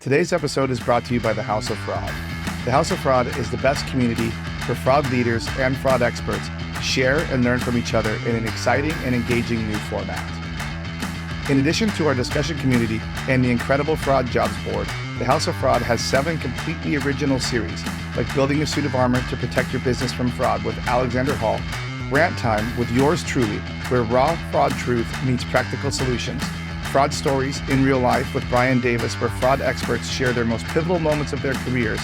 Today's episode is brought to you by the House of Fraud. The House of Fraud is the best community for fraud leaders and fraud experts to share and learn from each other in an exciting and engaging new format. In addition to our discussion community and the incredible fraud jobs board, the House of Fraud has 7 completely original series, like Building a Suit of Armor to Protect Your Business from Fraud with Alexander Hall, Rant Time with yours truly, where raw fraud truth meets practical solutions, Fraud Stories in Real Life with Brian Davis, where fraud experts share their most pivotal moments of their careers,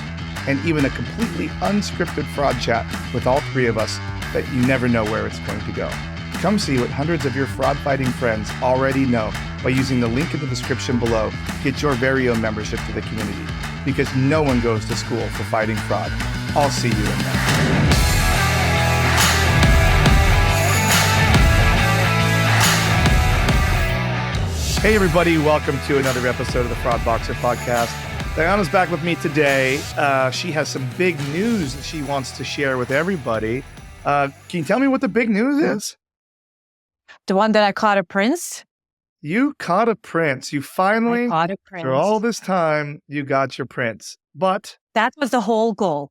and even a completely unscripted fraud chat with all 3 of us that you never know where it's going to go. Come see what hundreds of your fraud-fighting friends already know by using the link in the description below to get your very own membership to the community, because no one goes to school for fighting fraud. I'll see you in there. Hey everybody, welcome to another episode of the Fraud Boxer podcast. Dajana's back with me today. She has some big news that she wants to share with everybody. Can you tell me what the big news is? The one that I caught a prince? You caught a prince. You finally, caught a prince. After all this time, you got your prince. But that was the whole goal.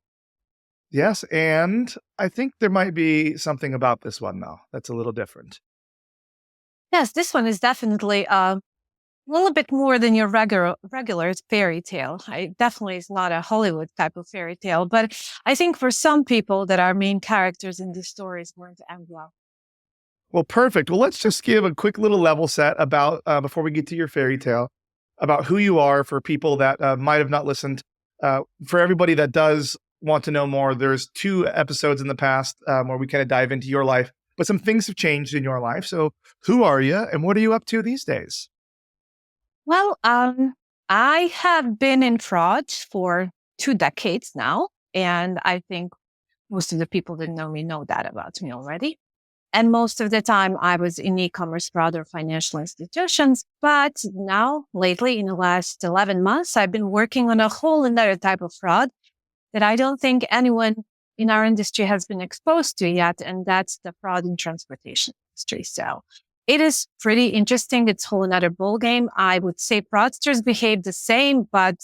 Yes, and I think there might be something about this one, though, that's a little different. Yes, this one is definitely a little bit more than your regular fairy tale. Definitely is not a Hollywood type of fairy tale, but I think for some people that are main characters in this story is going to end well. Well, perfect. Well, let's just give a quick little level set about, before we get to your fairy tale, about who you are for people that might have not listened. For everybody that does want to know more, there's 2 episodes in the past where we kind of dive into your life, but some things have changed in your life. So who are you and what are you up to these days? Well, I have been in fraud for 2 decades now, and I think most of the people that know me know that about me already. And most of the time I was in e-commerce fraud or financial institutions. But now, lately, in the last 11 months, I've been working on a whole another type of fraud that I don't think anyone in our industry has been exposed to yet. And that's the fraud in transportation industry. So it is pretty interesting. It's a whole another ball game. I would say fraudsters behave the same, but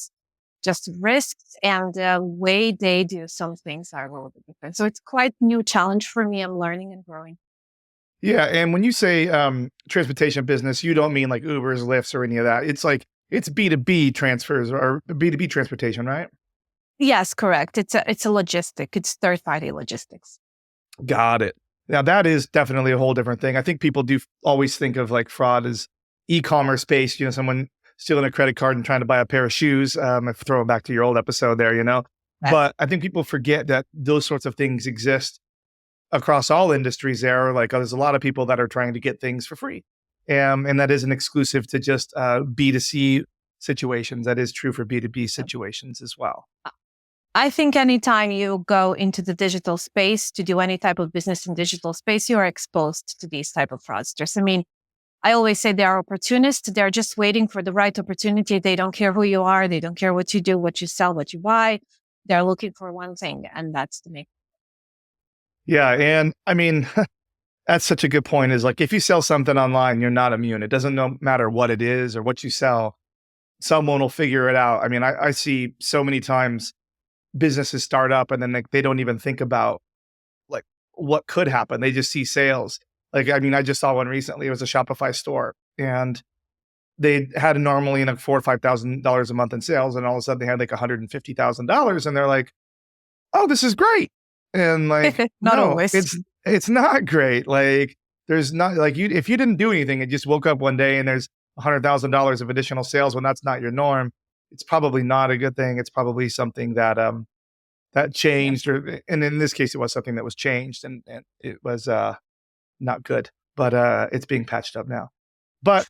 just risks and the way they do some things are a little bit different. So it's quite a new challenge for me. I'm learning and growing. Yeah, and when you say transportation business, you don't mean like Ubers, Lyfts, or any of that. It's like, it's B2B transfers or B2B transportation, right? Yes, correct. It's a logistic. It's third-party logistics. Got it. Now that is definitely a whole different thing. I think people do always think of like fraud as e-commerce based, someone stealing a credit card and trying to buy a pair of shoes. If throwing back to your old episode there, Right. But I think people forget that those sorts of things exist across all industries there. Like there's a lot of people that are trying to get things for free. And that isn't exclusive to just B2C situations. That is true for B2B situations as well. I think anytime you go into the digital space to do any type of business in digital space, you are exposed to these type of fraudsters. I mean, I always say they are opportunists. They're just waiting for the right opportunity. They don't care who you are. They don't care what you do, what you sell, what you buy. They're looking for one thing, and that's to make. Yeah. And I mean, that's such a good point, is like, if you sell something online, you're not immune. It doesn't matter what it is or what you sell. Someone will figure it out. I mean, I see so many times businesses start up and then they don't even think about like what could happen. They just see sales. Like, I mean, I just saw one recently. It was a Shopify store and they had normally like $4,000 or $5,000 a month in sales. And all of a sudden they had like $150,000 and they're like, oh, this is great. And like, Not no, always. it's not great. Like there's not like if you didn't do anything and just woke up one day and there's $100,000 of additional sales when that's not your norm, it's probably not a good thing. It's probably something that that changed, and in this case, it was something that was changed, and it was not good. But it's being patched up now. But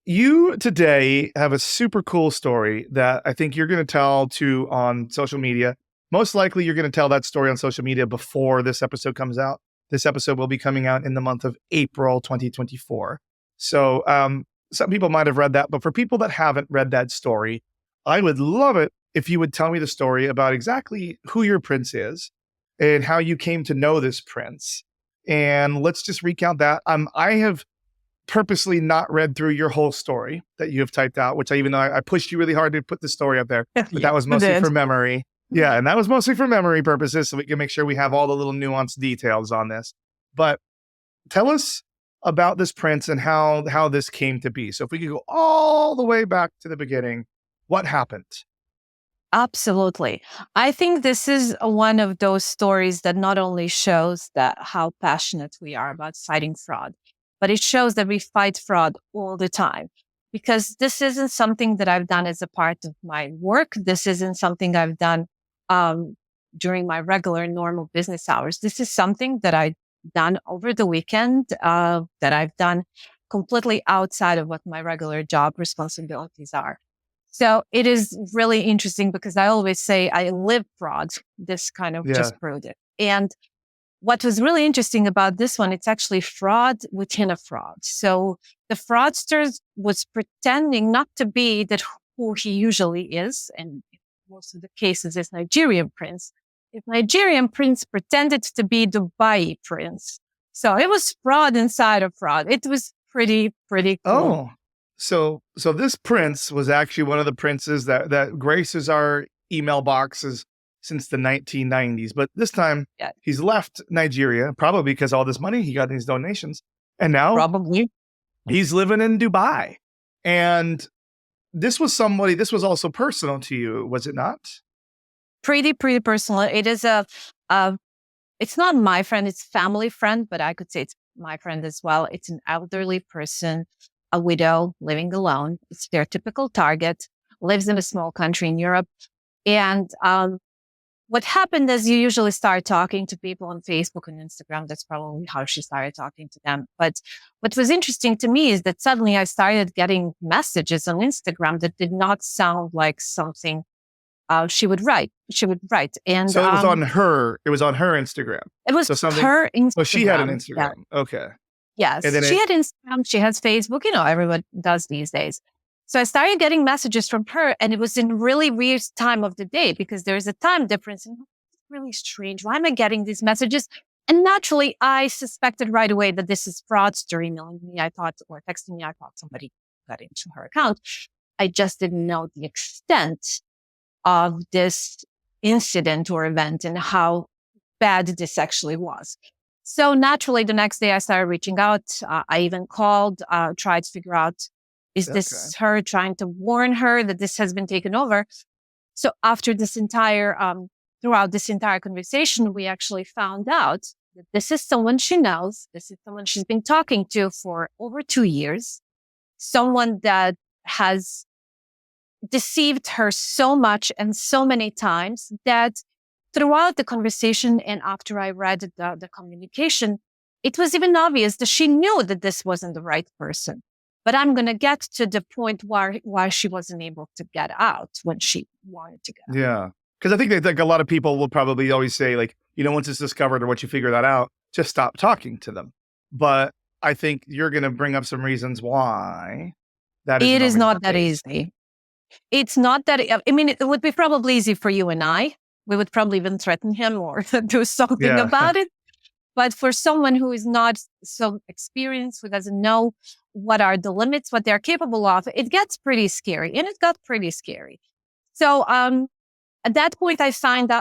you today have a super cool story that I think you're going to tell on social media. Most likely, you're going to tell that story on social media before this episode comes out. This episode will be coming out in the month of April 2024. So some people might have read that, but for people that haven't read that story, I would love it if you would tell me the story about exactly who your prince is and how you came to know this prince. And let's just recount that. I have purposely not read through your whole story that you have typed out, which I pushed you really hard to put the story up there, but Yeah, that was you mostly did. for memory. Yeah, and that was mostly for memory purposes, so we can make sure we have all the little nuanced details on this. But tell us about this prince and how this came to be. So if we could go all the way back to the beginning, what happened? Absolutely. I think this is one of those stories that not only shows that how passionate we are about fighting fraud, but it shows that we fight fraud all the time. Because this isn't something that I've done as a part of my work. This isn't something I've done um, during my regular normal business hours. This is something that I've done over the weekend, that I've done completely outside of what my regular job responsibilities are. So it is really interesting because I always say I live fraud. This kind of Yeah. just proved it. And what was really interesting about this one, it's actually fraud within a fraud. So the fraudster was pretending not to be that who he usually is. And in most of the cases, it's Nigerian prince. If Nigerian prince pretended to be Dubai prince. So it was fraud inside of fraud. It was pretty cool. Oh, so this prince was actually one of the princes that graces our email boxes since the 1990s. But this time Yeah, he's left Nigeria, probably because all this money he got in his donations, and now probably. he's living in Dubai. And this was somebody. This was also personal to you, was it not? Pretty personal. It is a it's not my friend, it's family friend, but I could say it's my friend as well. It's an elderly person, a widow living alone. It's their typical target, lives in a small country in Europe. And what happened is you usually start talking to people on Facebook and Instagram. That's probably how she started talking to them. But what was interesting to me is that suddenly I started getting messages on Instagram that did not sound like something she would write. And So it was on her. It was on her Instagram. it was So something. her Instagram. Oh, she had an Yeah. Instagram. Okay. And Yes. then She had Instagram. She has Facebook. Everyone does these days. So I started getting messages from her, and it was in really weird time of the day because there is a time difference. And it's really strange. Why am I getting these messages? And naturally, I suspected right away that this is fraudster emailing me. I thought, or texting me. I thought somebody got into her account. I just didn't know the extent of this incident or event and how bad this actually was. So naturally, the next day I started reaching out. I even called, tried to figure out, is Okay. this her trying to warn her that this has been taken over? So after this entire, throughout this entire conversation, we actually found out that this is someone she knows. This is someone she's been talking to for over 2 years. Someone that has deceived her so much and so many times that throughout the conversation and after I read the communication, it was even obvious that she knew that this wasn't the right person. But I'm going to get to the point why she wasn't able to get out when she wanted to get out. Yeah. Because I think that like a lot of people will probably always say, like, once it's discovered or once you figure that out, just stop talking to them. But I think you're going to bring up some reasons why that It is isn't always not the that case. easy. It's not that, I mean, it would be probably easy for you and I. We would probably even threaten him or do something Yeah. about it. But for someone who is not so experienced, who doesn't know what are the limits, what they're capable of, it gets pretty scary. And it got pretty scary. So at that point, I found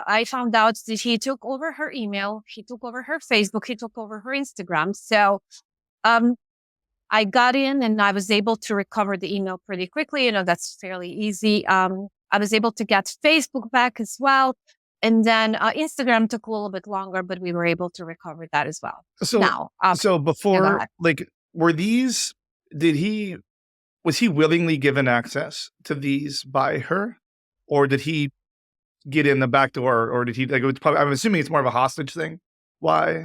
out that he took over her email, he took over her Facebook, he took over her Instagram. So um, I got in and I was able to recover the email pretty quickly. That's fairly easy. I was able to get Facebook back as well. And then Instagram took a little bit longer, but we were able to recover that as well. So Now, so go before, ahead. like, was he willingly given access to these by her, or did he get in the back door, or did he like? It was probably, I'm assuming it's more of a hostage thing. Why?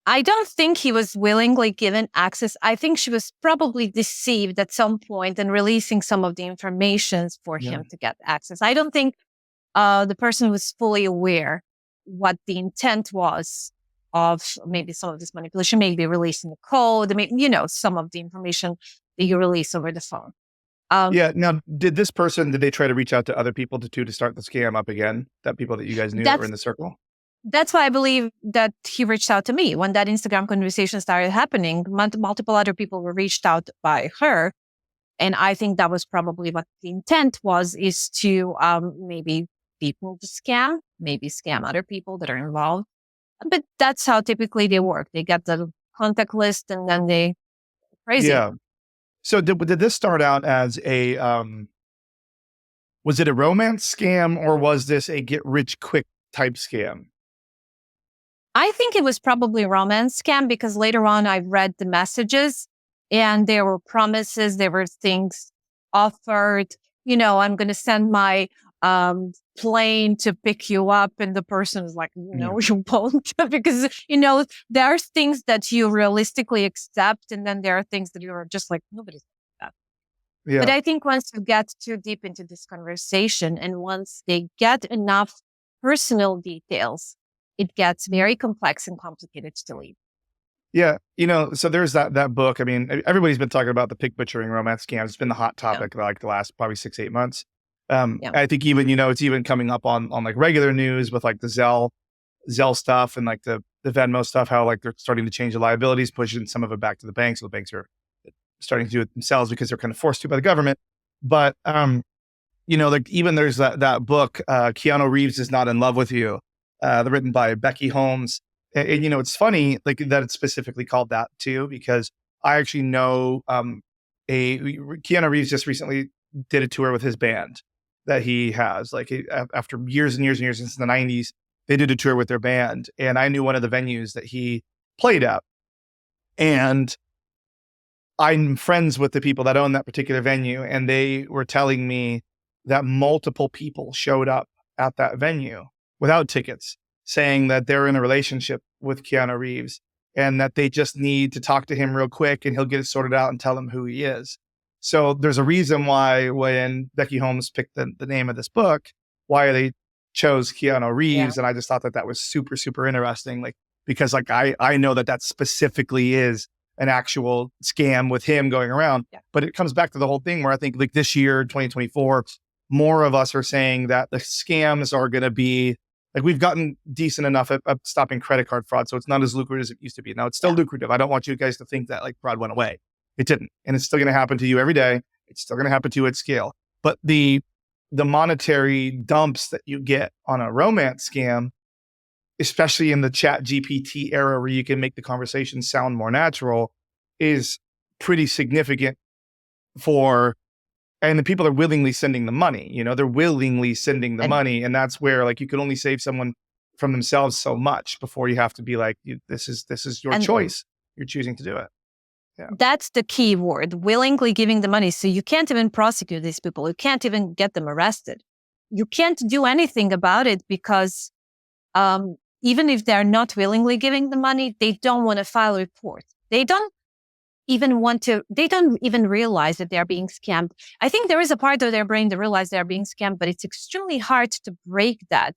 I don't think he was willingly given access. I think she was probably deceived at some point and releasing some of the information for Yeah. him to get access. I don't think the person was fully aware what the intent was of maybe some of this manipulation, maybe releasing the code, some of the information that you release over the phone. Yeah. Now, did they try to reach out to other people to start the scam up again? That people that you guys knew that were That's in the circle? That's why I believe that he reached out to me when that Instagram conversation started happening. Multiple other people were reached out by her. And I think that was probably what the intent was, is to maybe people to scam, maybe scam other people that are involved. But that's how typically they work. They get the contact list and then they crazy. Yeah. So did this start out as a was it a romance scam, or was this a get rich quick type scam? I think it was probably a romance scam because later on I read the messages and there were promises, there were things offered. I'm going to send my plane to pick you up. And the person is like, Yeah. no, you won't. Because, there are things that you realistically accept. And then there are things that you're just like, nobody's like that. But Yeah. I think once you get too deep into this conversation and once they get enough personal details, it gets very complex and complicated to lead. Yeah. So there's that book. I mean, everybody's been talking about the pig butchering romance scams. It's been the hot Yeah. topic like the last probably 6-8 months. Yeah. I think even, it's even coming up on like regular news with like the Zelle stuff and like the Venmo stuff, how like they're starting to change the liabilities, pushing some of it back to the banks. So the banks are starting to do it themselves because they're kind of forced to by the government. But, like even there's that book, Keanu Reeves is Not in Love with You, written by Becky Holmes. And it's funny like that it's specifically called that too, because I actually know Keanu Reeves just recently did a tour with his band that he has. Like after years and years and years since the 90s, they did a tour with their band. And I knew one of the venues that he played at. And I'm friends with the people that own that particular venue. And they were telling me that multiple people showed up at that venue without tickets, saying that they're in a relationship with Keanu Reeves and that they just need to talk to him real quick and he'll get it sorted out and tell them who he is. So there's a reason why when Becky Holmes picked the name of this book, why they chose Keanu Reeves. Yeah. And I just thought that was super, super interesting. Like, because like I know that specifically is an actual scam with him going around. Yeah. But it comes back to the whole thing where I think like this year, 2024, more of us are saying that the scams are going to be like, we've gotten decent enough at stopping credit card fraud. So it's not as lucrative as it used to be. Now it's still lucrative. I don't want you guys to think that like fraud went away. It didn't. And it's still going to happen to you every day. It's still going to happen to you at scale. But the monetary dumps that you get on a romance scam, especially in the chat GPT era where you can make the conversation sound more natural, is pretty significant and the people are willingly sending the money, they're willingly sending the money. And that's where like you can only save someone from themselves so much before you have to be like, this is your choice. You're choosing to do it. Yeah. That's the key word, willingly giving the money. So you can't even prosecute these people. You can't even get them arrested. You can't do anything about it because even if they're not willingly giving the money, they don't want to file a report. They don't even realize that they're being scammed. I think there is a part of their brain that realize they're being scammed, but it's extremely hard to break that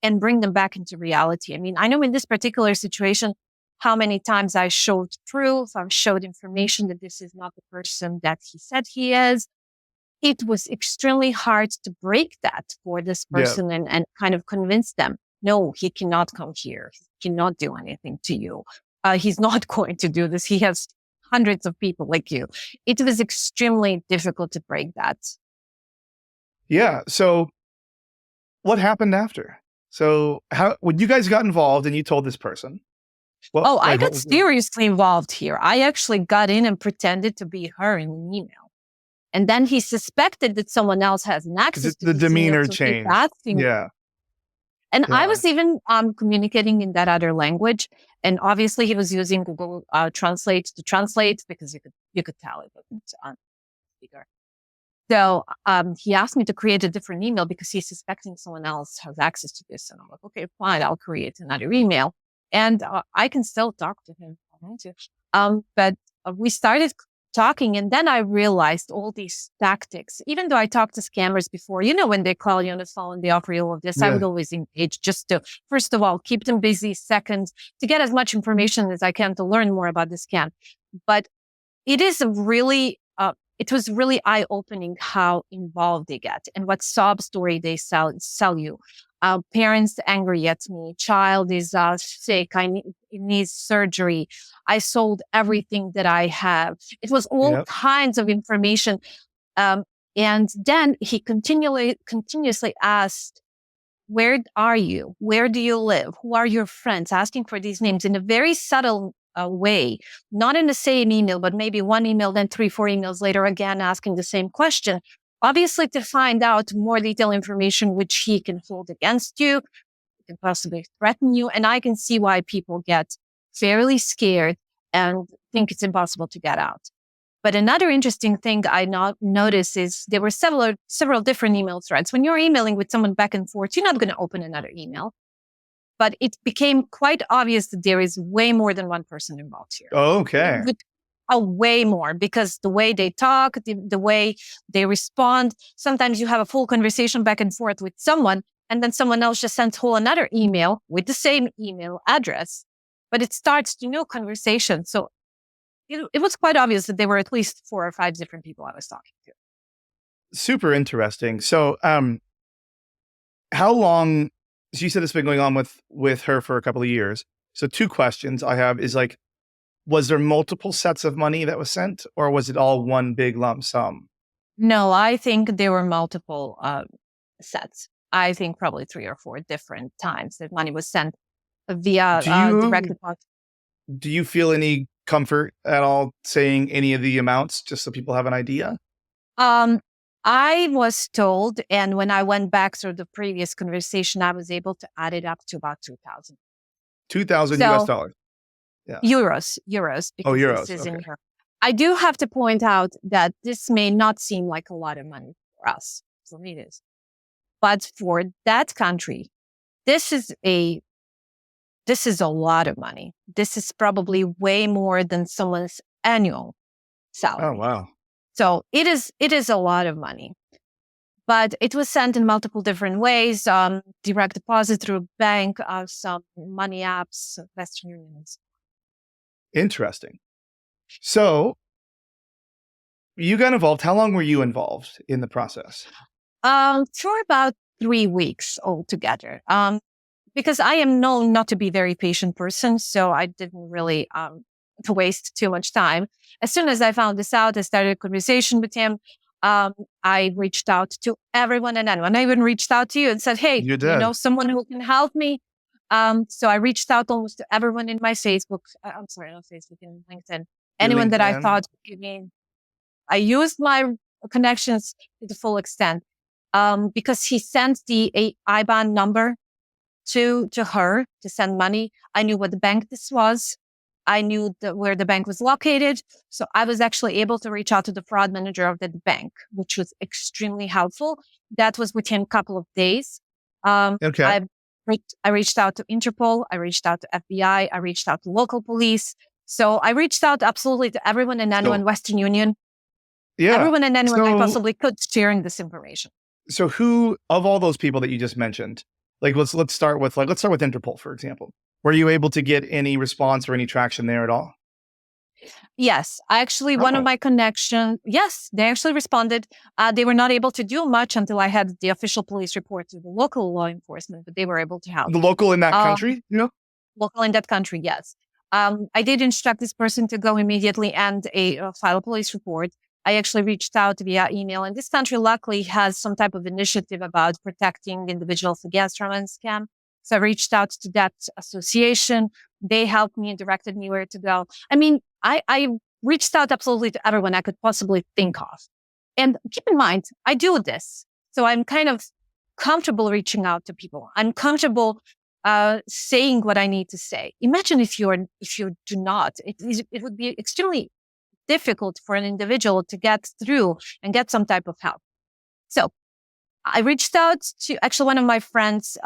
and bring them back into reality. I mean, I know in this particular situation, how many times I showed proof, I showed information that this is not the person that he said he is. It was extremely hard to break that for this person and kind of convince them, no, he cannot come here. He cannot do anything to you. He's not going to do this. He has hundreds of people like you. It was extremely difficult to break that. Yeah. So what happened after? So when you guys got involved and you told this person? I got seriously involved here. I actually got in and pretended to be her in an email. And then he suspected that someone else has an access to the demeanor email, so changed. Yeah. And I was even communicating in that other language. And obviously he was using Google Translate to translate because you could tell it wasn't on speaker. So he asked me to create a different email because he's suspecting someone else has access to this. And I'm like, okay, fine, I'll create another email. And I can still talk to him if I want to. But we started talking, and then I realized all these tactics. Even though I talked to scammers before, when they call you on the phone, they offer you all of this, I would always engage just to, first of all, keep them busy. Second, to get as much information as I can to learn more about the scam. But it is a really it was really eye-opening how involved they get and what sob story they sell you. Parents angry at me. Child is sick. It needs surgery. I sold everything that I have. It was all Yep. kinds of information. Um, and then he continuously asked, where are you? Where do you live? Who are your friends? Asking for these names in a very subtle way, not in the same email, but maybe one email, then 3, 4 emails later, again, asking the same question, obviously to find out more detailed information, which he can hold against you, can possibly threaten you. And I can see why people get fairly scared and think it's impossible to get out. But another interesting thing I noticed is there were several different email threads. When you're emailing with someone back and forth, you're not going to open another email. But it became quite obvious that there is way more than one person involved here. Okay. Way more, because the way they talk, the way they respond. Sometimes you have a full conversation back and forth with someone, and then someone else just sends whole another email with the same email address, but it starts the new conversation. So it was quite obvious that there were at least 4 or 5 different people I was talking to. Super interesting. So, how long? So you said it's been going on with her for a couple of years. So 2 questions I have is like, was there multiple sets of money that was sent, or was it all one big lump sum? No, I think there were multiple sets. I think probably 3 or 4 different times that money was sent via direct deposit. Do you feel any comfort at all saying any of the amounts, just so people have an idea? I was told, and when I went back through the previous conversation, I was able to add it up to about 2,000. 2,000 US dollars. Yeah. Euros, Oh, because euros. this is Okay. in here. I do have to point out that this may not seem like a lot of money for us. For me, it is. But for that country, this is a lot of money. This is probably way more than someone's annual salary. Oh, wow. So it is a lot of money. But it was sent in multiple different ways, direct deposit through bank, some money apps, Western Unions. Interesting. So you got involved. How long were you involved in the process? For about 3 weeks altogether. Because I am known not to be a very patient person, so I didn't really to waste too much time. As soon as I found this out, I started a conversation with him. I reached out to everyone and anyone. I even reached out to you and said, "Hey, You do you did. know someone who can help me?" So I reached out almost to everyone in my Facebook. I'm sorry, not Facebook, in LinkedIn. Your Anyone that I LinkedIn. thought could give me. I used my connections to the full extent because he sent the IBAN number to her to send money. I knew what the bank this was. I knew where the bank was located. So I was actually able to reach out to the fraud manager of that bank, which was extremely helpful. That was within a couple of days. Okay. I reached out to Interpol. I reached out to FBI. I reached out to local police. So I reached out absolutely to everyone and anyone, Western Union, everyone and anyone I possibly could sharing this information. So who, of all those people that you just mentioned, like let's start with Interpol, for example. Were you able to get any response or any traction there at all? Yes, actually, one of my connections, yes, they actually responded. They were not able to do much until I had the official police report to the local law enforcement, but they were able to help. The local in that country? Yeah. Local in that country, yes. I did instruct this person to go immediately and file a police report. I actually reached out via email, and this country luckily has some type of initiative about protecting individuals against romance scam. So I reached out to that association. They helped me and directed me where to go. I mean, I reached out absolutely to everyone I could possibly think of. And keep in mind, I do this. So I'm kind of comfortable reaching out to people. I'm comfortable saying what I need to say. Imagine if you do not, it would be extremely difficult for an individual to get through and get some type of help. So I reached out to actually one of my friends,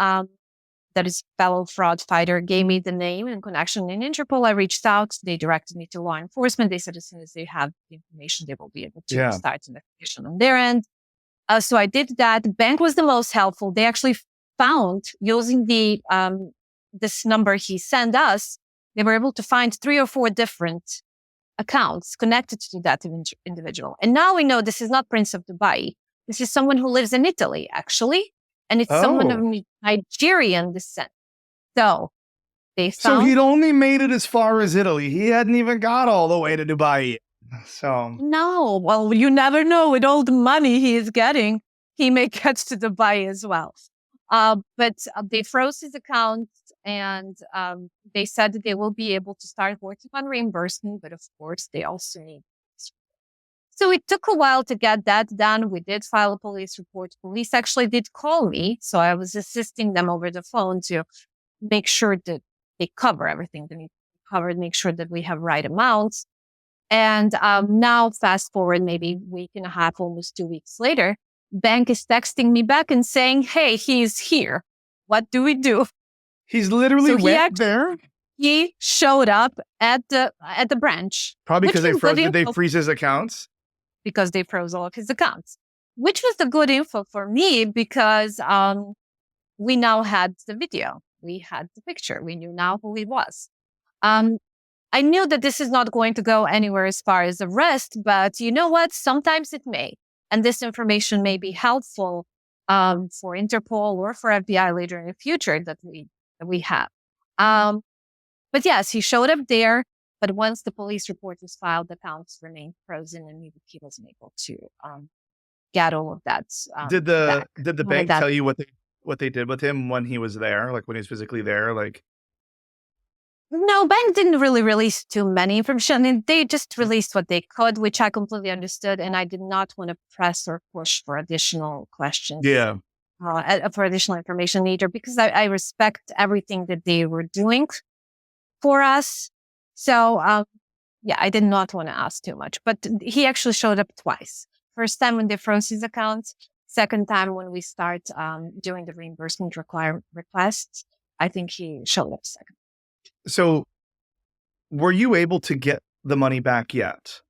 that is fellow fraud fighter, gave me the name and connection in Interpol. I reached out. They directed me to law enforcement. They said as soon as they have the information, they will be able to start an investigation on their end. So I did that. The bank was the most helpful. They actually found, using the this number he sent us, they were able to find 3 or 4 different accounts connected to that individual. And now we know this is not Prince of Dubai. This is someone who lives in Italy, actually. And it's someone of Oh, Nigerian descent. So they so found he'd only made it as far as Italy. He hadn't even got all the way to Dubai. So no. Well, you never know. With all the money he is getting, he may get to Dubai as well. But they froze his account, and they said that they will be able to start working on reimbursement. But of course, they also need. So it took a while to get that done. We did file a police report. Police actually did call me, so I was assisting them over the phone to make sure that they cover everything they need to cover, make sure that we have right amounts. And now, fast forward maybe a week and a half, almost 2 weeks later, bank is texting me back and saying, "Hey, he's here. What do we do?" he's literally So went there? he showed up at the branch, Probably which because they was froze. good Did they info freeze his accounts? because they froze all of his accounts, which was the good info for me because we now had the video, we had the picture, we knew now who he was. Um, I knew that this is not going to go anywhere as far as arrest, but you know what? Sometimes it may. And this information may be helpful for Interpol or for FBI later in the future that we have. But yes, he showed up there. But once the police report was filed, the accounts remained frozen and he wasn't able to get all of that Did back. the All of bank that. tell you what they did with him when he was there, like when he was physically there? Like, No, bank didn't really release too many information. And they just released what they could, which I completely understood. And I did not want to press or push for additional questions, yeah, for additional information either, because I respect everything that they were doing for us. So, yeah, I did not want to ask too much. But he actually showed up twice. First time when they froze his account. Second time when we start doing the reimbursement requests. I think he showed up second. so were you able to get the money back yet?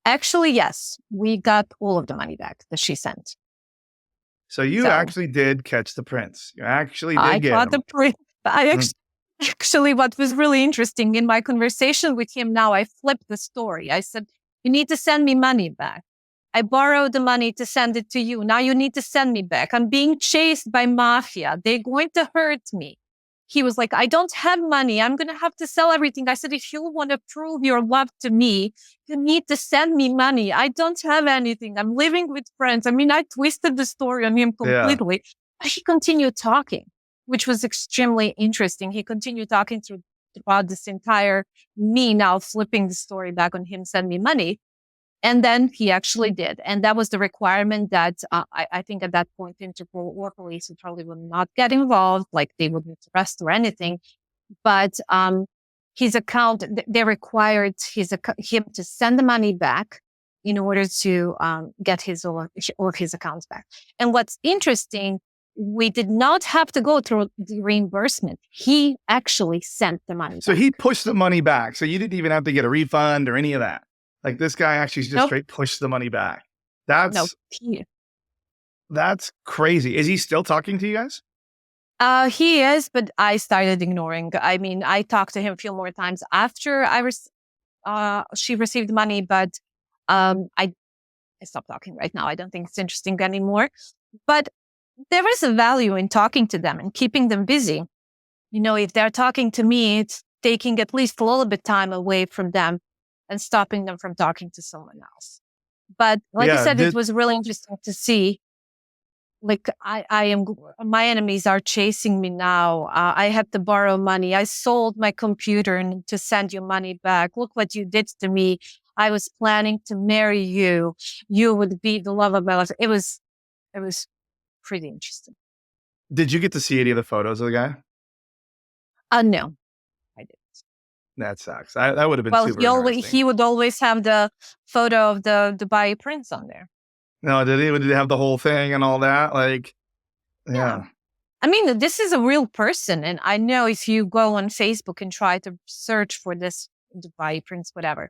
Actually, yes, we got all of the money back that she sent. So you So actually did catch the prince. You actually I did get caught the him. print. I Mm. actually, what was really interesting in my conversation with him now, I flipped the story. I said, "You need to send me money back. I borrowed the money to send it to you. Now you need to send me back. I'm being chased by mafia. They're going to hurt me." He was like, "I don't have money. I'm going to have to sell everything." I said, "If you want to prove your love to me, you need to send me money. I don't have anything. I'm living with friends." I mean, I twisted the story on him Yeah. completely. But he continued talking, which was extremely interesting. He continued talking throughout this entire me now flipping the story back on him, send me money. And then he actually did. And that was the requirement that I think at that point, Interpol or police would probably would not get involved, like they wouldn't arrest or anything. But his account, they required him to send the money back in order to get all of his accounts back. And what's interesting, we did not have to go through the reimbursement. He actually sent the money So back. he pushed the money back. So you didn't even have to get a refund or any of that. Like this guy actually just Nope. straight pushed the money back. No, That's crazy. Is he still talking to you guys? he is, but I started ignoring. I mean, I talked to him a few more times after she received money, but I stopped talking right now. I don't think it's interesting anymore. But there is a value in talking to them and keeping them busy. You know, if they're talking to me, it's taking at least a little bit time away from them and stopping them from talking to someone else. But like I Yeah. said, it was really interesting to see. Like my enemies are chasing me now. I had to borrow money. I sold my computer to send you money back. Look what you did to me. I was planning to marry you. You would be the love of my life. It was pretty interesting. Did you get to see any of the photos of the guy? No, I didn't. That sucks. That would have been Well, super interesting. he would always have the photo of the Dubai prince on there. No, did he have the whole thing and all that? Like, yeah. I mean, this is a real person. And I know if you go on Facebook and try to search for this Dubai prince, whatever,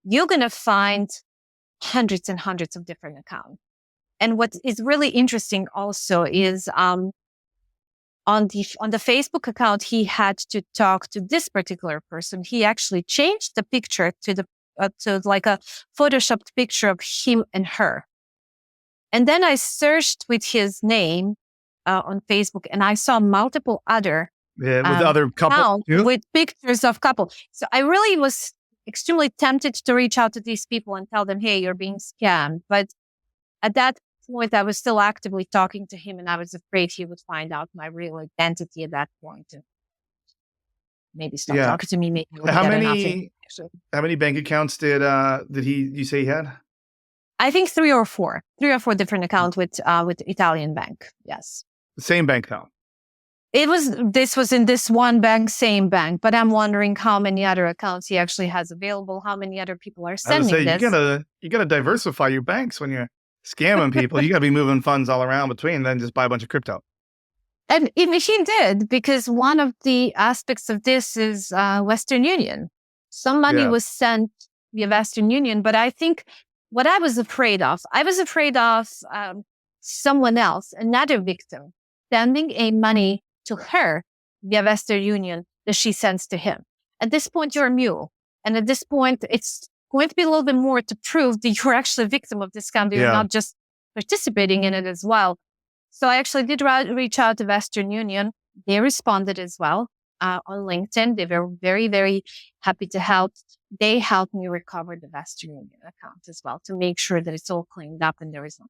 you're going to find hundreds and hundreds of different accounts. And what is really interesting also is on the Facebook account, he had to talk to this particular person. He actually changed the picture to like a photoshopped picture of him and her. And then I searched with his name on Facebook, and I saw multiple other Yeah, with other couple accounts too? with pictures of couple. So I really was extremely tempted to reach out to these people and tell them, "Hey, you're being scammed." But at that point, I was still actively talking to him, and I was afraid he would find out my real identity at that point and maybe stop Yeah. talking to me. Maybe I wouldn't How get enough many information. how many bank accounts did you say he had? I think three or four different accounts with Italian bank. Yes. The same bank though. This was in this one bank, same bank, but I'm wondering how many other accounts he actually has available, how many other people are I was sending gonna say this. you gotta diversify your banks when you're scamming people. You gotta be moving funds all around between, then just buy a bunch of crypto. And even he did, because one of the aspects of this is Western Union. Some money Yeah. was sent via Western Union, but I think what I was afraid of someone else, another victim, sending a money to her via Western Union that she sends to him. At this point, you're a mule. And at this point, it's going to be a little bit more to prove that you're actually a victim of this scam, that you're Yeah. not just participating in it as well. So I actually did reach out to Western Union. They responded as well on LinkedIn. They were very, very happy to help. They helped me recover the Western Union account as well to make sure that it's all cleaned up and there is no.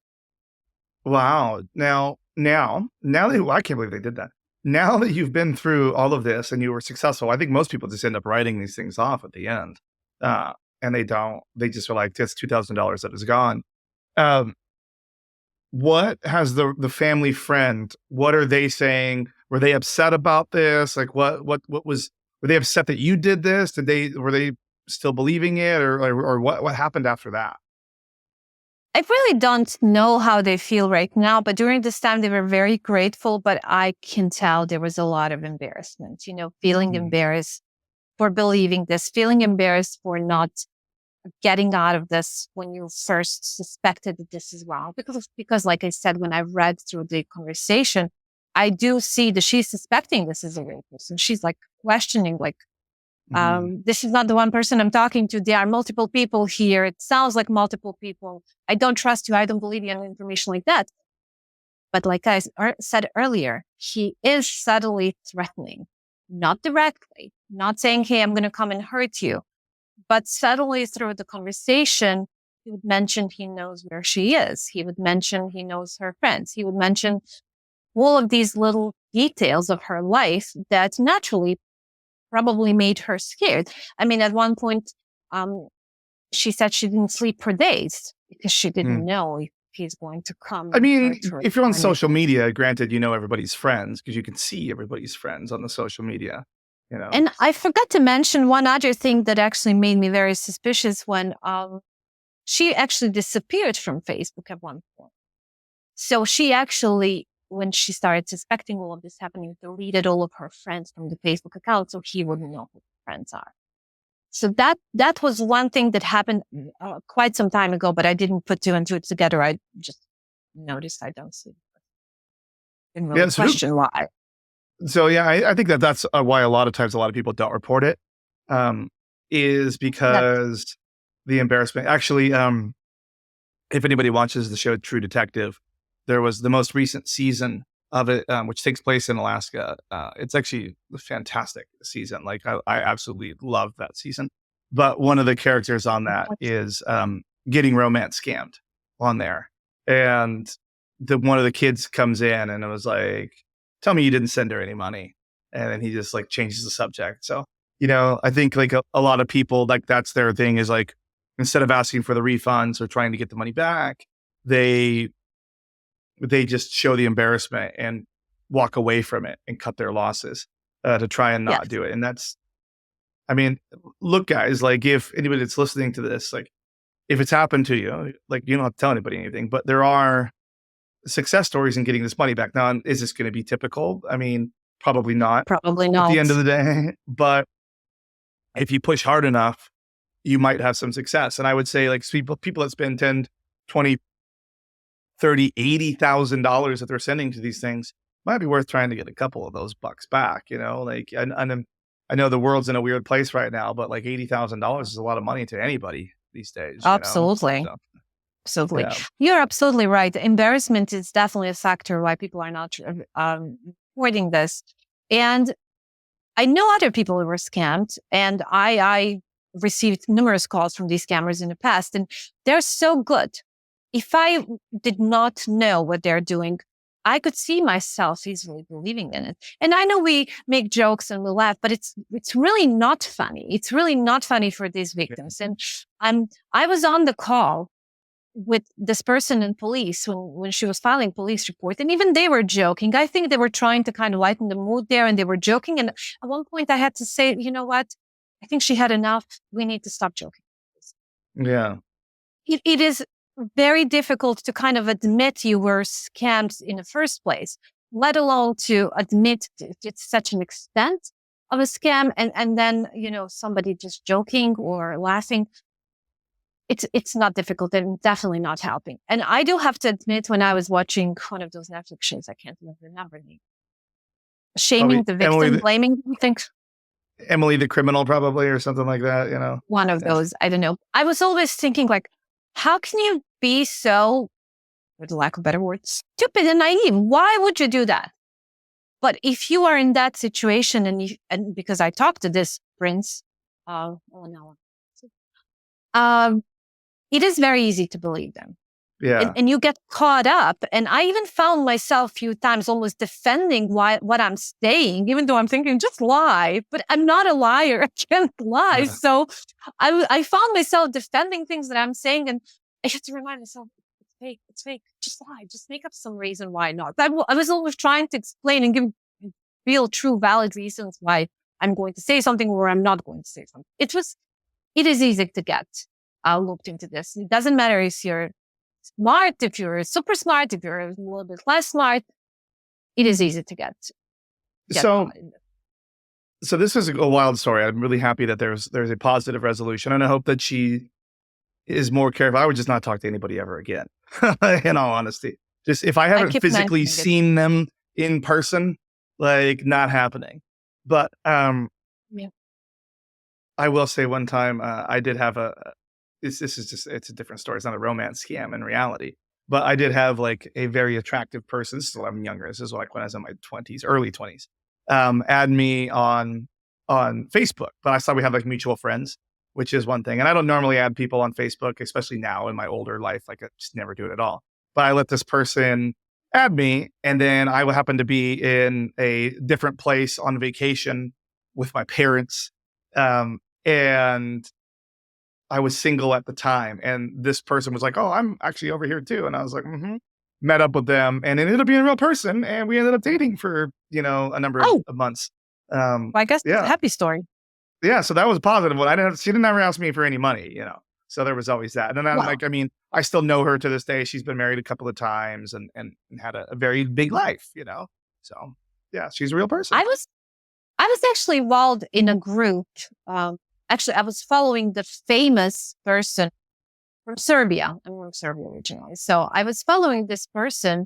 Wow. Now that I can't believe they did that. Now that you've been through all of this and you were successful, I think most people just end up writing these things off at the end. And they don't. They just are like, "That's $2,000 that is gone." Um, what has the family friend? What are they saying? Were they upset about this? Like, what was? Were they upset that you did this? Were they still believing it, or what happened after that? I really don't know how they feel right now, but during this time they were very grateful, but I can tell there was a lot of embarrassment, feeling Mm. embarrassed for believing this, feeling embarrassed for not getting out of this when you first suspected that this is wrong. Because like I said, when I read through the conversation, I do see that she's suspecting this is a rapist. And she's like questioning, like, Mhm. this is not the one person I'm talking to. There are multiple people here. It sounds like multiple people. I don't trust you. I don't believe you, and information like that. But like I said earlier, he is subtly threatening, not directly, not saying, "Hey, I'm going to come and hurt you." But subtly through the conversation, he would mention he knows where she is. He would mention he knows her friends. He would mention all of these little details of her life that naturally probably made her scared. I mean, at one point, she said she didn't sleep for days because she didn't Mm. know if he's going to come I and mean, hurt her. if you're on social media, granted, you know everybody's friends because you can see everybody's friends on the social media. You know. And I forgot to mention one other thing that actually made me very suspicious when she actually disappeared from Facebook at one point. So she actually, when she started suspecting all of this happening, deleted all of her friends from the Facebook account so he wouldn't know who her friends are. So that was one thing that happened quite some time ago, but I didn't put two and two together. I just noticed I don't see. Didn't really Yeah. question why. So yeah, I think that's why a lot of times a lot of people don't report it, is That because the embarrassment. Actually, if anybody watches the show True Detective, there was the most recent season of it, which takes place in Alaska. It's actually a fantastic season. Like I absolutely love that season. But one of the characters on that is getting romance scammed on there, and one of the kids comes in and it was like, "Tell me you didn't send her any money," and then he just like changes the subject. So I think like a lot of people, like that's their thing, is like, instead of asking for the refunds or trying to get the money back, they just show the embarrassment and walk away from it and cut their losses to try and not yes, do it. And that's, I mean, look, guys, like if anybody that's listening to this, like if it's happened to you, like you don't have to tell anybody anything, but there are success stories in getting this money back. Now, is this going to be typical? I mean, probably not probably at the end of not. the day, but if you push hard enough, you might have some success. And I would say like people that spend 10, 20, 30, $80,000 that they're sending to these things, might be worth trying to get a couple of those bucks back, like, and I know the world's in a weird place right now, but like $80,000 is a lot of money to anybody these days. Absolutely. So, Absolutely. yeah. You're absolutely right. Embarrassment is definitely a factor why people are not reporting this. And I know other people who were scammed, and I received numerous calls from these scammers in the past, and they're so good. If I did not know what they're doing, I could see myself easily believing in it. And I know we make jokes and we laugh, but it's really not funny. It's really not funny for these victims. And I was on the call with this person in police when she was filing police report, and even they were joking. I think they were trying to kind of lighten the mood there, and they were joking. And at one point I had to say, you know what? I think she had enough. We need to stop joking. Yeah. It is very difficult to kind of admit you were scammed in the first place, let alone to admit it's such an extent of a scam. And then, somebody just joking or laughing. It's not difficult and definitely not helping. And I do have to admit, when I was watching one of those Netflix shows, I can't even remember the name, shaming Probably the victim, blaming them, I think Emily the criminal, probably, or something like that. one of those, I don't know. I was always thinking, like, how can you be so, for the lack of better words, stupid and naive? Why would you do that? But if you are in that situation, and because I talked to this prince, it is very easy to believe them. Yeah. And you get caught up. And I even found myself a few times almost defending what I'm saying, even though I'm thinking, just lie. But I'm not a liar. I can't lie. Yeah. So I found myself defending things that I'm saying. And I had to remind myself, it's fake. It's fake. Just lie. Just make up some reason why not. I was always trying to explain and give real, true, valid reasons why I'm going to say something or I'm not going to say something. It is easy to get looked into this. It doesn't matter if you're smart, if you're super smart, if you're a little bit less smart. It is easy to get So, caught in this. so this is a wild story. I'm really happy that there's a positive resolution, and I hope that she is more careful. I would just not talk to anybody ever again. In all honesty, just if I haven't keep physically mentioning it. seen them in person, like, not happening. But Yeah. I will say one time I did have it's a different story. It's not a romance scam in reality, but I did have like a very attractive person. This is when I'm younger. This is like when I was in my 20s, early 20s. Add me on Facebook, but I saw we have like mutual friends, which is one thing. And I don't normally add people on Facebook, especially now in my older life. Like, I just never do it at all. But I let this person add me, and then I would happen to be in a different place on vacation with my parents. And I was single at the time, and this person was like, "Oh, I'm actually over here too." And I was like, "Mm-hmm." Met up with them, and it ended up being a real person, and we ended up dating for a number of months. Well, I guess it's a Yeah, happy story. yeah. So that was a positive one. She didn't ever ask me for any money. So there was always that. And then Well, I still know her to this day. She's been married a couple of times and had a very big life. So yeah, she's a real person. I was actually involved in a group. Actually, I was following the famous person from Serbia. I'm from Serbia originally. So I was following this person,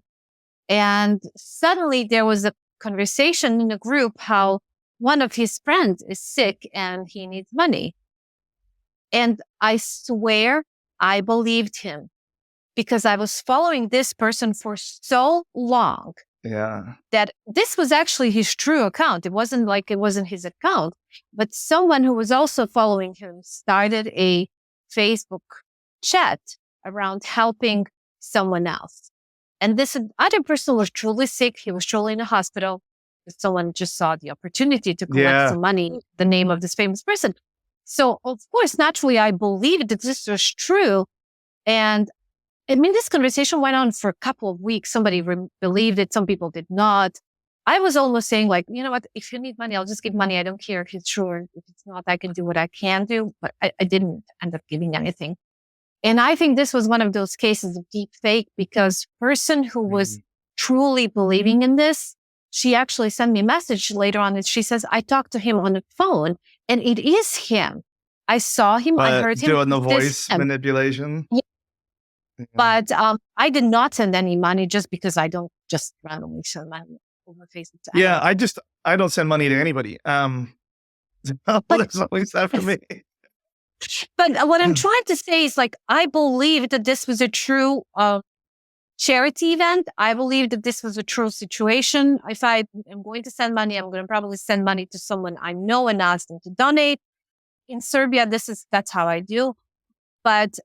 and suddenly there was a conversation in the group how one of his friends is sick and he needs money. And I swear I believed him because I was following this person for so long. Yeah. That this was actually his true account. It wasn't his account, but someone who was also following him started a Facebook chat around helping someone else. And this other person was truly sick. He was truly in a hospital. Someone just saw the opportunity to collect some money, the name of this famous person. So, of course, naturally, I believed that this was true. And I mean, this conversation went on for a couple of weeks. Somebody believed it. Some people did not. I was almost saying, like, you know what? If you need money, I'll just give money. I don't care if it's true or if it's not. I can do what I can do. But I didn't end up giving anything. And I think this was one of those cases of deep fake because person who was truly believing in this, she actually sent me a message later on. And she says, I talked to him on the phone and it is him. I saw him. I heard him. Doing the voice manipulation. Yeah. But I did not send any money just because I don't just randomly send money. over Facebook to Yeah, anyone. I don't send money to anybody. But That's always that for me. but what I'm trying to say is like I believe that this was a true charity event. I believe that this was a true situation. If I am going to send money, I'm going to probably send money to someone I know and ask them to donate. In Serbia, that's how I do. But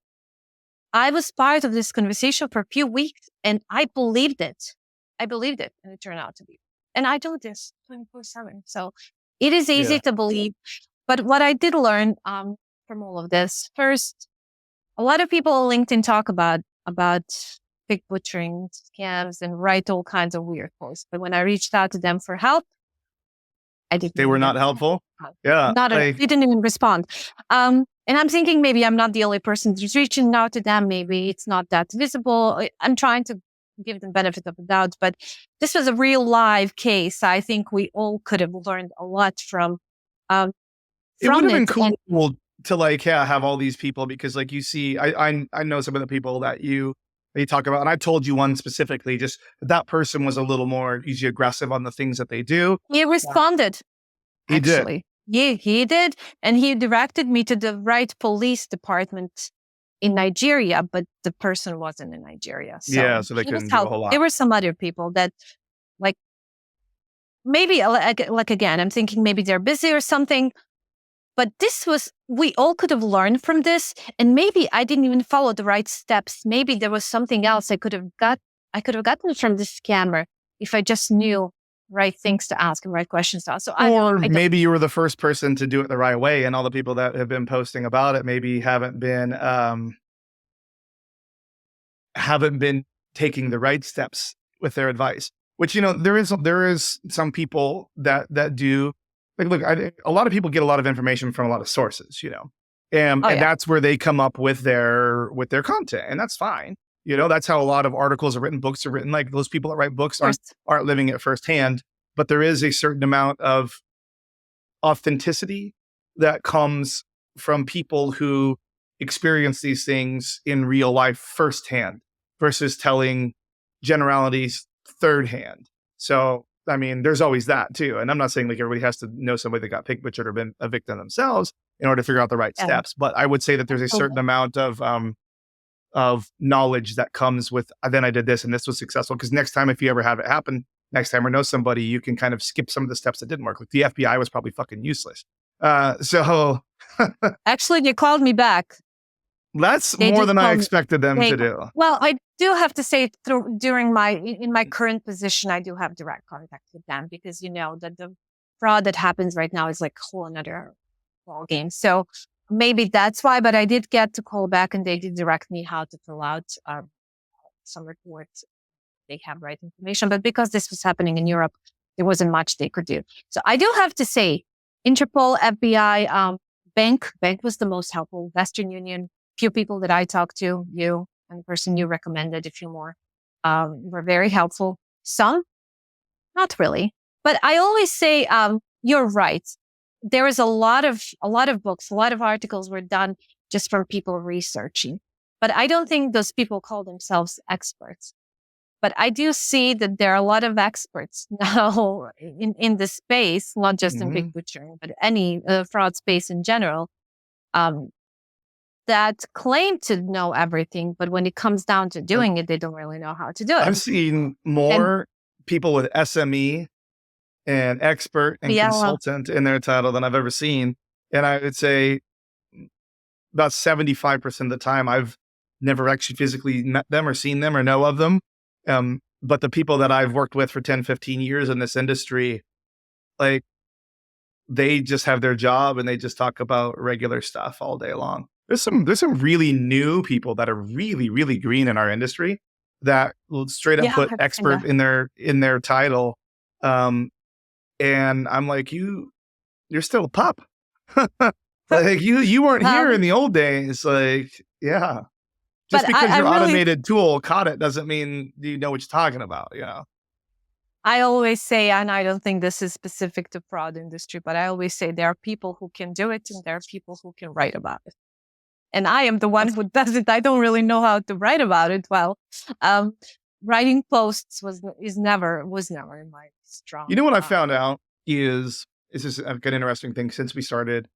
I was part of this conversation for a few weeks and I believed it. I believed it and it turned out to be. And I do this 24/7. So it is easy Yeah. to believe. But what I did learn from all of this, first, a lot of people on LinkedIn talk about pig butchering scams and write all kinds of weird posts. But when I reached out to them for help, I didn't They were even not get helpful. Yeah. not at all. They didn't even respond. And I'm thinking maybe I'm not the only person who's reaching out to them. Maybe it's not that visible. I'm trying to give them benefit of the doubt, but this was a real live case. I think we all could have learned a lot um, It would from have been it. And cool to like, yeah, have all these people because like you see, I know some of the people that you talk about, and I told you one specifically, just that person was a little more easy aggressive on the things that they do. he responded, He did. actually. Yeah, he did. And he directed me to the right police department in Nigeria, but the person wasn't in Nigeria. Yeah, So so they he was couldn't do a whole helpful. There lot. were some other people that like maybe like again, I'm thinking maybe they're busy or something. But we all could have learned from this. And maybe I didn't even follow the right steps. Maybe there was something else I could have gotten from this scammer if I just knew right things to ask and right questions to ask. So Or I don't, maybe you were the first person to do it the right way, and all the people that have been posting about it maybe haven't been taking the right steps with their advice. Which there is some people that do like look. A lot of people get a lot of information from a lot of sources, oh and yeah, that's where they come up with their content, and that's fine. That's how a lot of articles are written, books are written. Like those people that write books of course. aren't living it firsthand, but there is a certain amount of authenticity that comes from people who experience these things in real life firsthand versus telling generalities third hand. So, I mean, there's always that too. And I'm not saying like everybody has to know somebody that got pig butchered or been a victim themselves in order to figure out the right Yeah. steps. But I would say that there's a certain Totally. amount of knowledge that comes with, then I did this and this was successful. Because next time, if you ever have it happen, next time or know somebody, you can kind of skip some of the steps that didn't work. Like the FBI was probably fucking useless. So Actually, they called me back. that's They more did than I call me. expected them to do. Well, I do have to say in my current position, I do have direct contact with them because that the fraud that happens right now is like a whole another ball game. So maybe that's why, but I did get to call back and they did direct me how to fill out some reports. They have right information, but because this was happening in Europe, there wasn't much they could do. So I do have to say, Interpol, FBI, bank was the most helpful. Western Union, few people that I talked to, you and the person you recommended, a few more, were very helpful. Some, not really, but I always say, you're right. There is a lot of books, a lot of articles were done just from people researching, but I don't think those people call themselves experts. But I do see that there are a lot of experts now in the space, not just in Mm-hmm. big butchering, but any fraud space in general, um, that claim to know everything. But when it comes down to doing it, they don't really know how to do I've it. seen And more people with SME and expert and yeah, well, consultant in their title than I've ever seen. And I would say about 75% of the time, I've never actually physically met them or seen them or know of them. But the people that I've worked with for 10, 15 years in this industry, like they just have their job and they just talk about regular stuff all day long. There's some really new people that are really, really green in our industry that will straight up yeah, put I've seen expert that. in their title. And I'm like, you're still a pup. Like you weren't here in Um, the old days. Like, yeah. Just but because I your really, automated tool caught it doesn't mean you know what you're talking about, I always say, and I don't think this is specific to fraud industry, but I always say there are people who can do it and there are people who can write about it. And I am the one That's who does it. I don't really know how to write about it well. Um, writing posts was never in my You strong. know what I found out is this is a good interesting thing since we started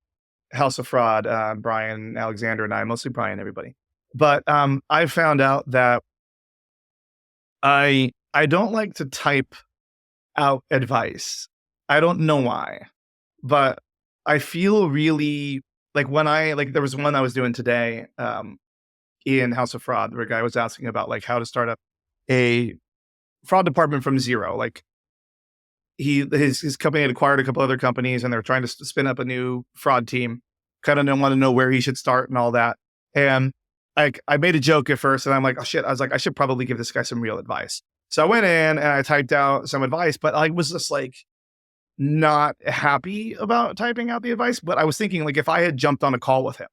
House of Fraud, Brian, Alexander, and I, mostly Brian, everybody. But I found out that I don't like to type out advice. I don't know why, but I feel really like when there was one I was doing today in House of Fraud where a guy was asking about like how to start up a fraud department from zero. Like his company had acquired a couple other companies and they were trying to spin up a new fraud team. Kind of don't want to know where he should start and all that. And I made a joke at first and I'm like, oh shit. I was like, I should probably give this guy some real advice. So I went in and I typed out some advice, but I was just like not happy about typing out the advice. But I was thinking like if I had jumped on a call with him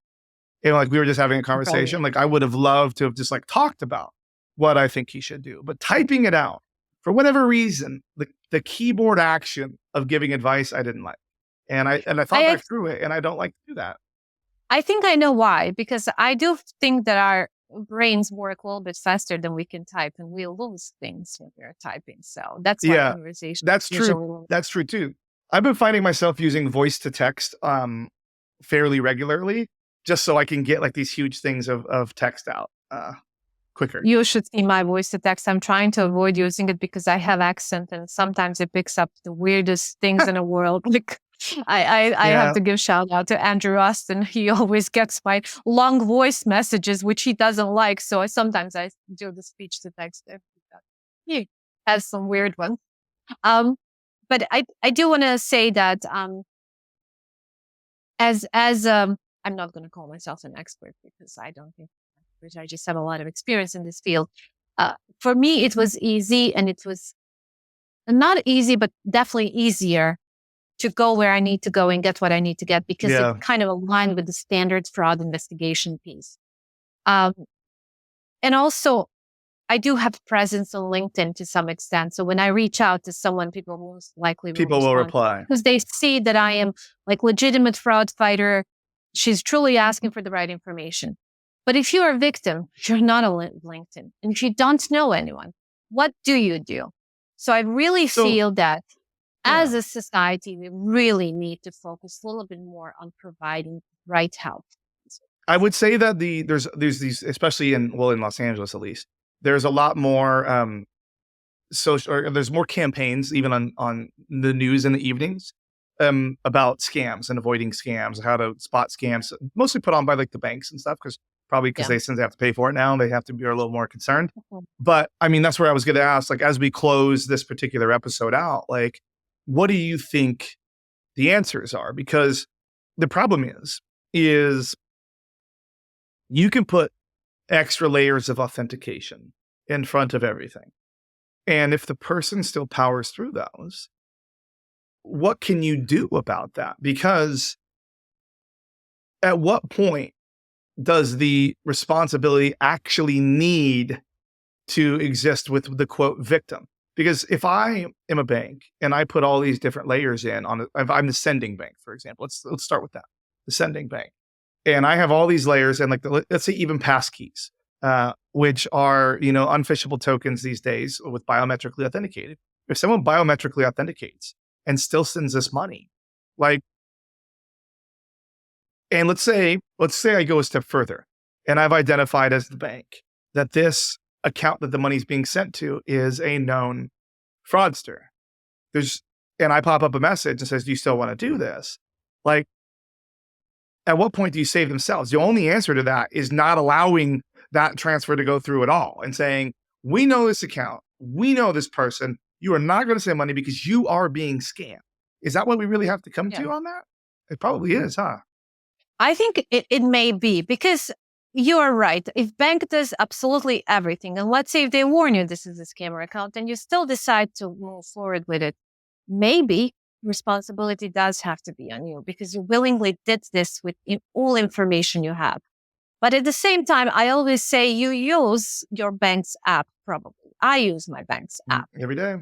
and like we were just having a conversation, like I would have loved to have just like talked about what I think he should do. But typing it out, for whatever reason, the keyboard action of giving advice I didn't like. And I thought back through it and I don't like to do that. I think I know why, because I do think that our brains work a little bit faster than we can type and we lose things when we're typing. So that's why conversation. That's true. That's true too. I've been finding myself using voice to text fairly regularly just so I can get like these huge things of text out quicker. You should see my voice to text. I'm trying to avoid using it because I have accent and sometimes it picks up the weirdest things in the world. Like I have to give shout out to Andrew Austin. He always gets my long voice messages, which he doesn't like. So sometimes I do the speech to text. He has some weird ones. But I do want to say that as I'm not going to call myself an expert because I don't think I just have a lot of experience in this field. For me, it was easy, and it was not easy, but definitely easier to go where I need to go and get what I need to get because it kind of aligned with the standard fraud investigation piece. And also, I do have presence on LinkedIn to some extent. So when I reach out to someone, people most likely will reply because they see that I am like legitimate fraud fighter. She's truly asking for the right information. But if you're a victim, you're not on LinkedIn. And if you don't know anyone, what do you do? So I really feel that as a society, we really need to focus a little bit more on providing right help. I would say that there's these, especially in Los Angeles, at least, there's a lot more there's more campaigns even on the news in the evenings about scams and avoiding scams, how to spot scams, mostly put on by like the banks and stuff because they since they have to pay for it now, they have to be a little more concerned. But I mean, that's where I was going to ask, like, as we close this particular episode out, like, what do you think the answers are? Because the problem is you can put extra layers of authentication in front of everything. And if the person still powers through those, what can you do about that? Because at what point does the responsibility actually need to exist with the quote victim? Because if I am a bank and I put all these different layers in if I'm the sending bank, for example, let's start with that, the sending bank, and I have all these layers and like let's say even passkeys, which are unphishable tokens these days with biometrically authenticated. If someone biometrically authenticates and still sends us money, like. And let's say I go a step further and I've identified as the bank that this account that the money's being sent to is a known fraudster. And I pop up a message and says, do you still want to do this? Like, at what point do you save themselves? The only answer to that is not allowing that transfer to go through at all and saying, we know this account, we know this person, you are not going to send money because you are being scammed. Is that what we really have to come to on that? It probably is, huh? I think it may be because you are right. If bank does absolutely everything, and let's say if they warn you this is a scammer account and you still decide to move forward with it, maybe responsibility does have to be on you because you willingly did this with all information you have. But at the same time, I always say you use your bank's app, probably. I use my bank's app every day.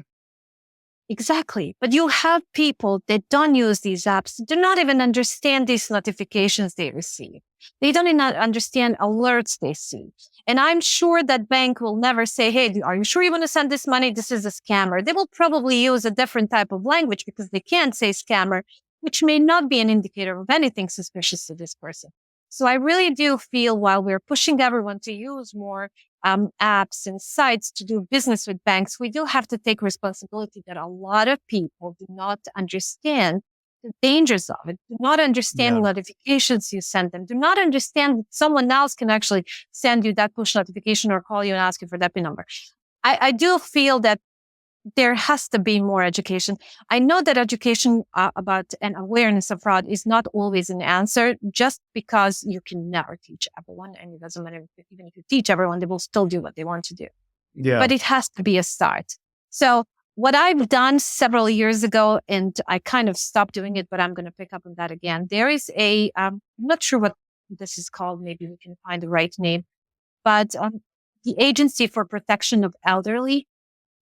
Exactly. But you have people that don't use these apps, do not even understand these notifications they receive. They don't even understand alerts they see. And I'm sure that bank will never say, hey, are you sure you want to send this money? This is a scammer. They will probably use a different type of language because they can't say scammer, which may not be an indicator of anything suspicious to this person. So I really do feel while we're pushing everyone to use more apps and sites to do business with banks, we do have to take responsibility that a lot of people do not understand the dangers of it, do not understand Yeah. notifications you send them, do not understand that someone else can actually send you that push notification or call you and ask you for that PIN number. I do feel that there has to be more education. I know that education about and awareness of fraud is not always an answer, just because you can never teach everyone. And it doesn't matter even if you teach everyone, they will still do what they want to do. Yeah. But it has to be a start. So what I've done several years ago, and I kind of stopped doing it, but I'm going to pick up on that again. There is I'm not sure what this is called. Maybe we can find the right name, but the Agency for Protection of Elderly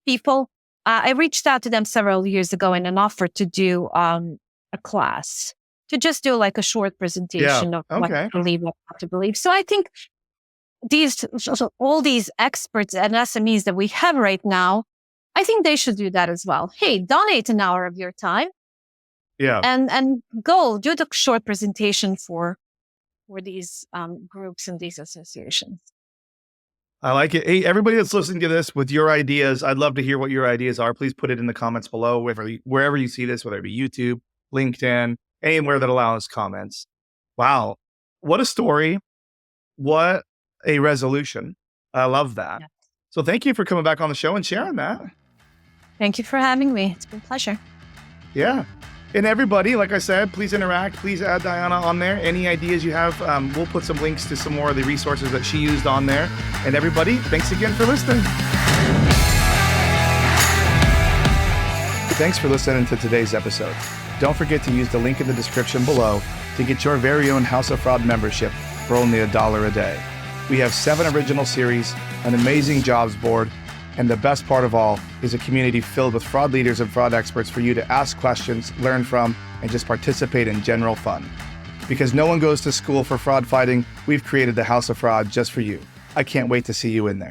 People. I reached out to them several years ago in an offer to do a class, to just do like a short presentation of what to believe, what not to believe. So I think all these experts and SMEs that we have right now, I think they should do that as well. Hey, donate an hour of your time. Yeah. And go do the short presentation for these groups and these associations. I like it. Hey, everybody that's listening to this with your ideas, I'd love to hear what your ideas are. Please put it in the comments below, wherever you see this, whether it be YouTube, LinkedIn, anywhere that allows comments. Wow. What a story. What a resolution. I love that. Yeah. So thank you for coming back on the show and sharing that. Thank you for having me. It's been a pleasure. Yeah. And everybody, like I said, please interact. Please add Dajana on there. Any ideas you have, we'll put some links to some more of the resources that she used on there. And everybody, thanks again for listening. Thanks for listening to today's episode. Don't forget to use the link in the description below to get your very own House of Fraud membership for only $1 a day. We have 7 original series, an amazing jobs board, and the best part of all is a community filled with fraud leaders and fraud experts for you to ask questions, learn from, and just participate in general fun. Because no one goes to school for fraud fighting, we've created the House of Fraud just for you. I can't wait to see you in there.